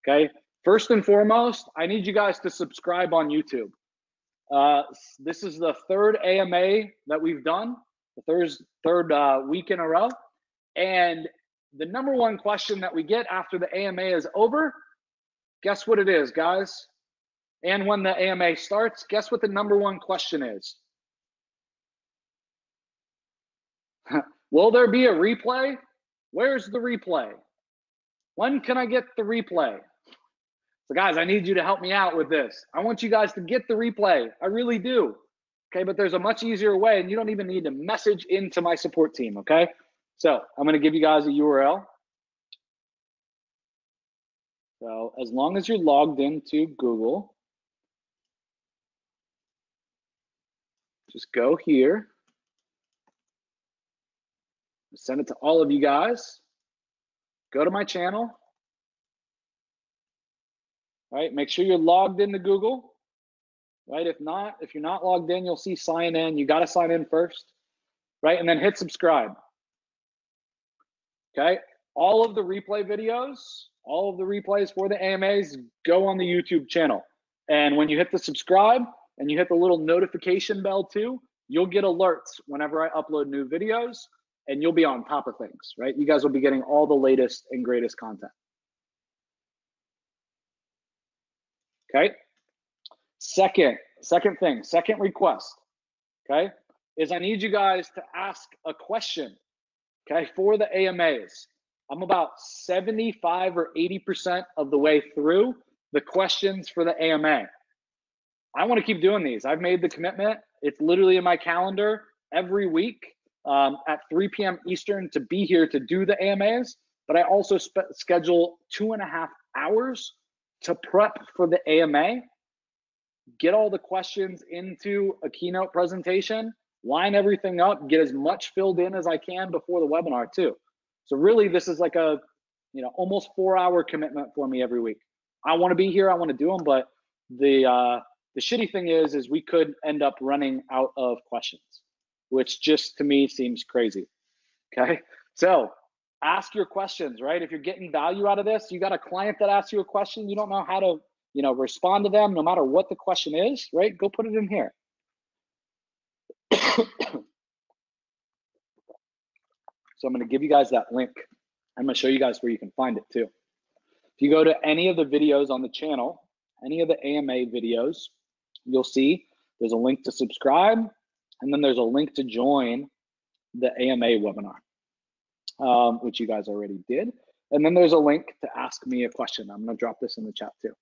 S1: okay? First and foremost, I need you guys to subscribe on YouTube. This is the 3rd AMA that we've done, the third week in a row. And the number 1 question that we get after the AMA is over, guess what it is, guys? And when the AMA starts, guess what the number 1 question is? Will there be a replay? Where's the replay? When can I get the replay? So guys, I need you to help me out with this. I want you guys to get the replay. I really do. Okay, but there's a much easier way, and you don't even need to message into my support team, okay? So I'm gonna give you guys a URL. So as long as you're logged into Google, just go here. Send it to all of you guys. Go to my channel. Right? Make sure you're logged into Google. Right? If you're not logged in, you'll see sign in. You got to sign in first. Right? And then hit subscribe. Okay? All of the replay videos, all of the replays for the AMAs go on the YouTube channel. And when you hit the subscribe and you hit the little notification bell too, you'll get alerts whenever I upload new videos, and you'll be on top of things, right? You guys will be getting all the latest and greatest content. Okay? Second request, okay, is I need you guys to ask a question, okay, for the AMAs. I'm about 75 or 80% of the way through the questions for the AMA. I want to keep doing these. I've made the commitment. It's literally in my calendar every week at 3 p.m. Eastern to be here to do the AMAs, but I also schedule 2.5 hours to prep for the AMA, get all the questions into a keynote presentation, line everything up, get as much filled in as I can before the webinar too. So really this is like a, almost 4-hour commitment for me every week. I want to be here, I want to do them, but the shitty thing is we could end up running out of questions, which just to me seems crazy. Okay, so ask your questions, right? If you're getting value out of this, you got a client that asks you a question, you don't know how to, respond to them, no matter what the question is, right? Go put it in here. So I'm going to give you guys that link. I'm going to show you guys where you can find it too. If you go to any of the videos on the channel, any of the AMA videos, you'll see there's a link to subscribe, and then there's a link to join the AMA webinar, which you guys already did. And then there's a link to ask me a question. I'm going to drop this in the chat too.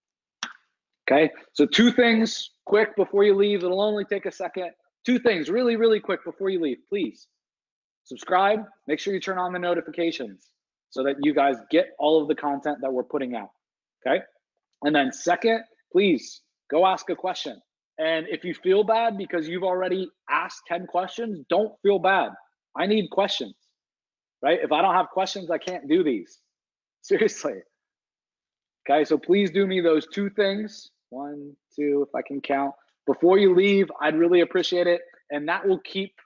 S1: Okay, so 2 things quick before you leave. It'll only take a second. 2 things really, really quick before you leave. Please subscribe. Make sure you turn on the notifications so that you guys get all of the content that we're putting out. Okay, and then second, please go ask a question. And if you feel bad because you've already asked 10 questions, don't feel bad. I need questions, right? If I don't have questions, I can't do these. Seriously. Okay, so please do me those 2 things. 1, 2, if I can count. Before you leave, I'd really appreciate it. And that will keep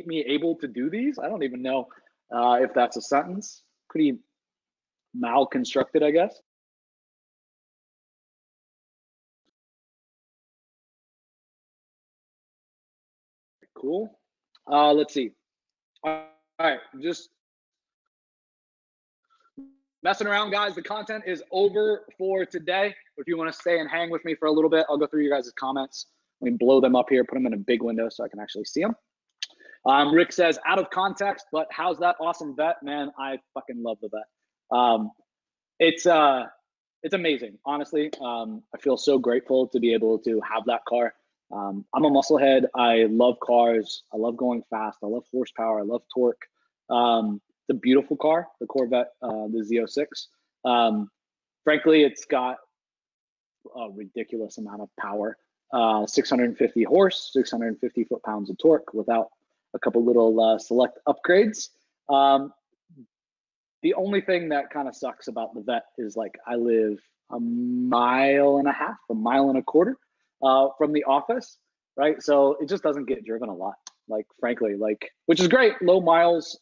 S1: me able to do these. I don't even know if that's a sentence. Pretty mal-constructed, I guess. Cool. Let's see. All right, just messing around, guys. The content is over for today. If you want to stay and hang with me for a little bit, I'll go through your guys' comments. Let me blow them up here, put them in a big window so I can actually see them. Rick says, out of context, but how's that awesome vet? Man, I fucking love the vet. It's amazing, honestly. I feel so grateful to be able to have that car. I'm a musclehead. I love cars. I love going fast. I love horsepower. I love torque. It's a beautiful car, the Corvette, the Z06. Frankly, it's got a ridiculous amount of power. 650 horse, 650 foot-pounds of torque without a couple little select upgrades. The only thing that kind of sucks about the vet is like I live a mile and a half, a mile and a quarter from the office, right? So it just doesn't get driven a lot, like frankly, like, which is great, low miles.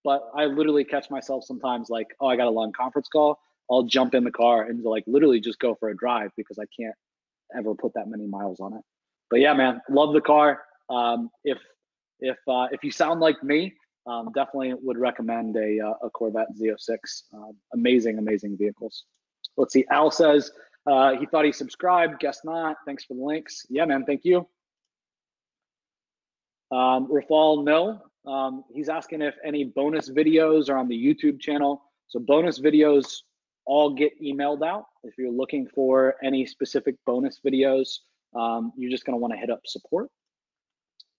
S1: But I literally catch myself sometimes like, oh, I got a long conference call. I'll jump in the car and like literally just go for a drive because I can't ever put that many miles on it. But yeah, man, love the car. If you sound like me, definitely would recommend a Corvette Z06. Amazing, amazing vehicles. Let's see. Al says he thought he subscribed. Guess not. Thanks for the links. Yeah, man. Thank you. Rafal, no. He's asking if any bonus videos are on the YouTube channel. So bonus videos all get emailed out. If you're looking for any specific bonus videos, you're just going to want to hit up support.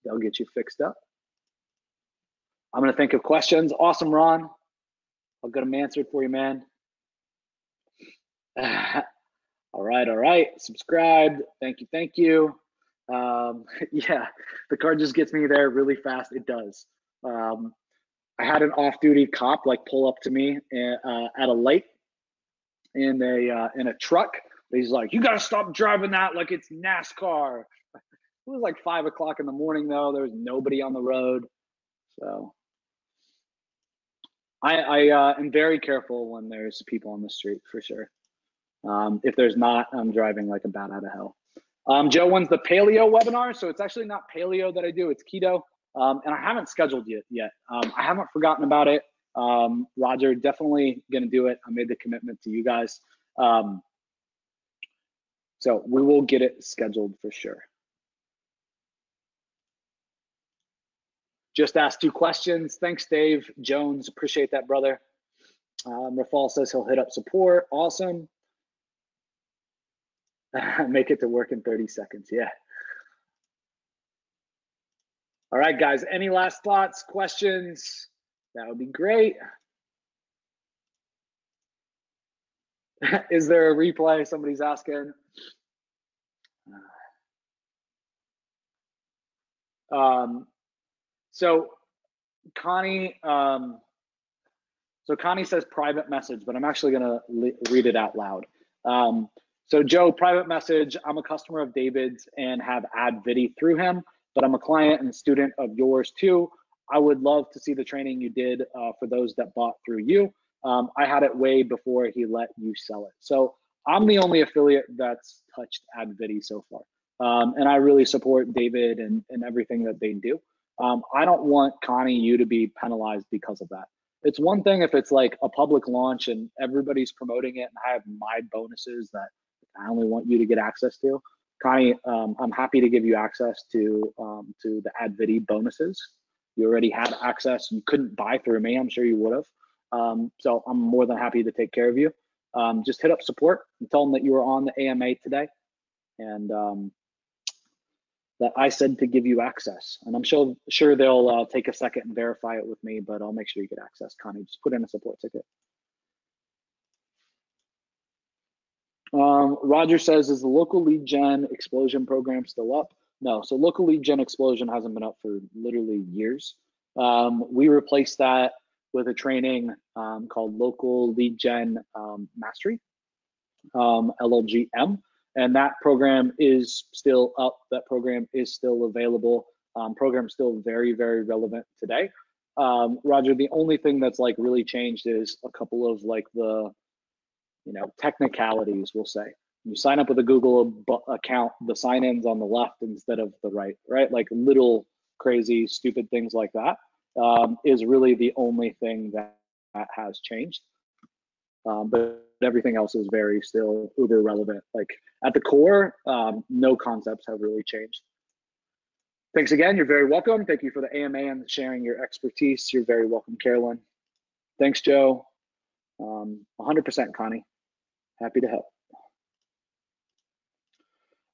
S1: They'll get you fixed up. I'm going to think of questions. Awesome, Ron. I'll get them answered for you, man. All right. Subscribed. Thank you. Yeah, the car just gets me there really fast. It does. I had an off-duty cop like pull up to me at a light in a truck. He's like, "You gotta stop driving that like it's NASCAR." It was like 5 o'clock in the morning though. There was nobody on the road, so I am very careful when there's people on the street for sure. If there's not, I'm driving like a bat out of hell. Joe, when's the paleo webinar? So it's actually not paleo that I do, it's keto. And I haven't scheduled it yet. I haven't forgotten about it. Roger, definitely gonna do it. I made the commitment to you guys. So we will get it scheduled for sure. Just asked 2 questions. Thanks, Dave Jones. Appreciate that, brother. Rafal says he'll hit up support. Awesome. Make it to work in 30 seconds. Yeah. All right, guys. Any last thoughts, questions? That would be great. Is there a replay? Somebody's asking. So Connie, Connie says private message, but I'm actually gonna read it out loud. So Joe, private message, I'm a customer of David's and have ad vide through him, but I'm a client and student of yours too. I would love to see the training you did for those that bought through you. I had it way before he let you sell it. So I'm the only affiliate that's touched ad vide so far. And I really support David and everything that they do. I don't want Connie, you to be penalized because of that. It's one thing if it's like a public launch and everybody's promoting it and I have my bonuses that I only want you to get access to. Connie, I'm happy to give you access to the ad vide bonuses. You already had access. You couldn't buy through me. I'm sure you would have. So I'm more than happy to take care of you. Just hit up support and tell them that you were on the AMA today and that I said to give you access. And I'm sure they'll take a second and verify it with me, but I'll make sure you get access. Connie, just put in a support ticket. Roger says, is the local lead gen explosion program still up? No, so local lead gen explosion hasn't been up for literally years. We replaced that with a training called local lead gen mastery, LLGM, and that program is still up. That program is still available. Program still very, very relevant today. Roger, the only thing that's like really changed is a couple of like the technicalities, we'll say. You sign up with a Google account, the sign-in's on the left instead of the right? Like little crazy, stupid things like that is really the only thing that has changed. But everything else is very still uber relevant. Like at the core, no concepts have really changed. Thanks again. You're very welcome. Thank you for the AMA and sharing your expertise. You're very welcome, Carolyn. Thanks, Joe. 100%, Connie. Happy to help.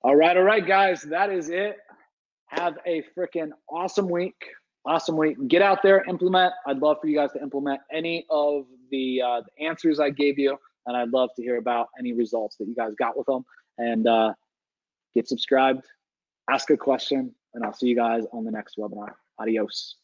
S1: All right, guys, that is it. Have a freaking awesome week. Awesome week. Get out there, implement. I'd love for you guys to implement any of the answers I gave you, and I'd love to hear about any results that you guys got with them. And get subscribed, ask a question, and I'll see you guys on the next webinar. Adios.